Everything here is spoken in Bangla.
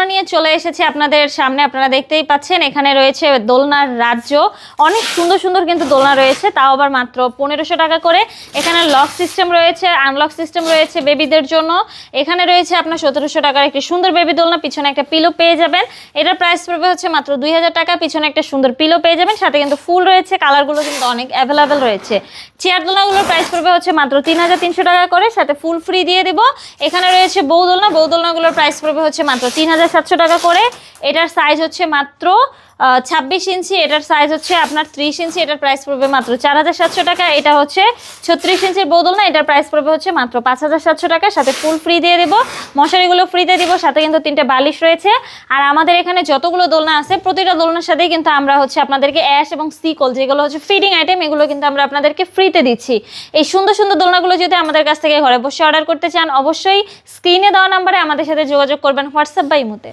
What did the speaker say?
নিয়ে চলে এসেছি আপনাদের সামনে। আপনারা দেখতেই পাচ্ছেন এখানে রয়েছে দোলনার রাজ্য। অনেক সুন্দর সুন্দর কিন্তু দোলনা রয়েছে, তাও আবার মাত্র 1500 টাকা করে। এখানে লক সিস্টেম রয়েছে, আনলক সিস্টেম রয়েছে বেবিদের জন্য। এখানে রয়েছে আপনার 1700 টাকার একটি সুন্দর বেবি দোলনা, পিছনে একটা পিলো পেয়ে যাবেন। এটার প্রাইস পড়বে হচ্ছে মাত্র 2000 টাকা। পিছনে একটা সুন্দর পিলো পেয়ে যাবেন, সাথে কিন্তু ফুল রয়েছে, কালারগুলো কিন্তু অনেক অ্যাভেলেবেল রয়েছে। চেয়ার দোলনাগুলোর প্রাইস পড়বে হচ্ছে মাত্র 3300 টাকা করে, সাথে ফুল ফ্রি দিয়ে দিব। এখানে রয়েছে বউ দোলনাগুলোর প্রাইস পড়বে হচ্ছে মাত্র 3700 টাকা করে। এটার সাইজ হচ্ছে মাত্র 26 ইঞ্চি, এটার সাইজ হচ্ছে আপনার 30 ইঞ্চি। এটার প্রাইস পড়বে মাত্র 4700 টাকা। এটা হচ্ছে 36 ইঞ্চির বউ দোলনা, এটার প্রাইস পড়বে হচ্ছে মাত্র 5700 টাকা, সাথে ফুল ফ্রি দিয়ে দেবো। মশারিগুলো ফ্রিতে দিব, সাথে কিন্তু 3টে বালিশ রয়েছে। আর আমাদের এখানে যতগুলো দোলনা আছে প্রতিটা দোলনার সাথেই কিন্তু আমরা হচ্ছে আপনাদেরকে অ্যাশ এবং সিকল, যেগুলো হচ্ছে ফিডিং আইটেম, এগুলো কিন্তু আমরা আপনাদেরকে ফ্রিতে দিচ্ছি। এই সুন্দর সুন্দর দোলনাগুলো যদি আমাদের কাছ থেকে ঘরে বসে অর্ডার করতে চান, অবশ্যই স্ক্রিনে দেওয়া নাম্বারে আমাদের সাথে যোগাযোগ করবেন, হোয়াটসঅ্যাপ বা ইমোতে।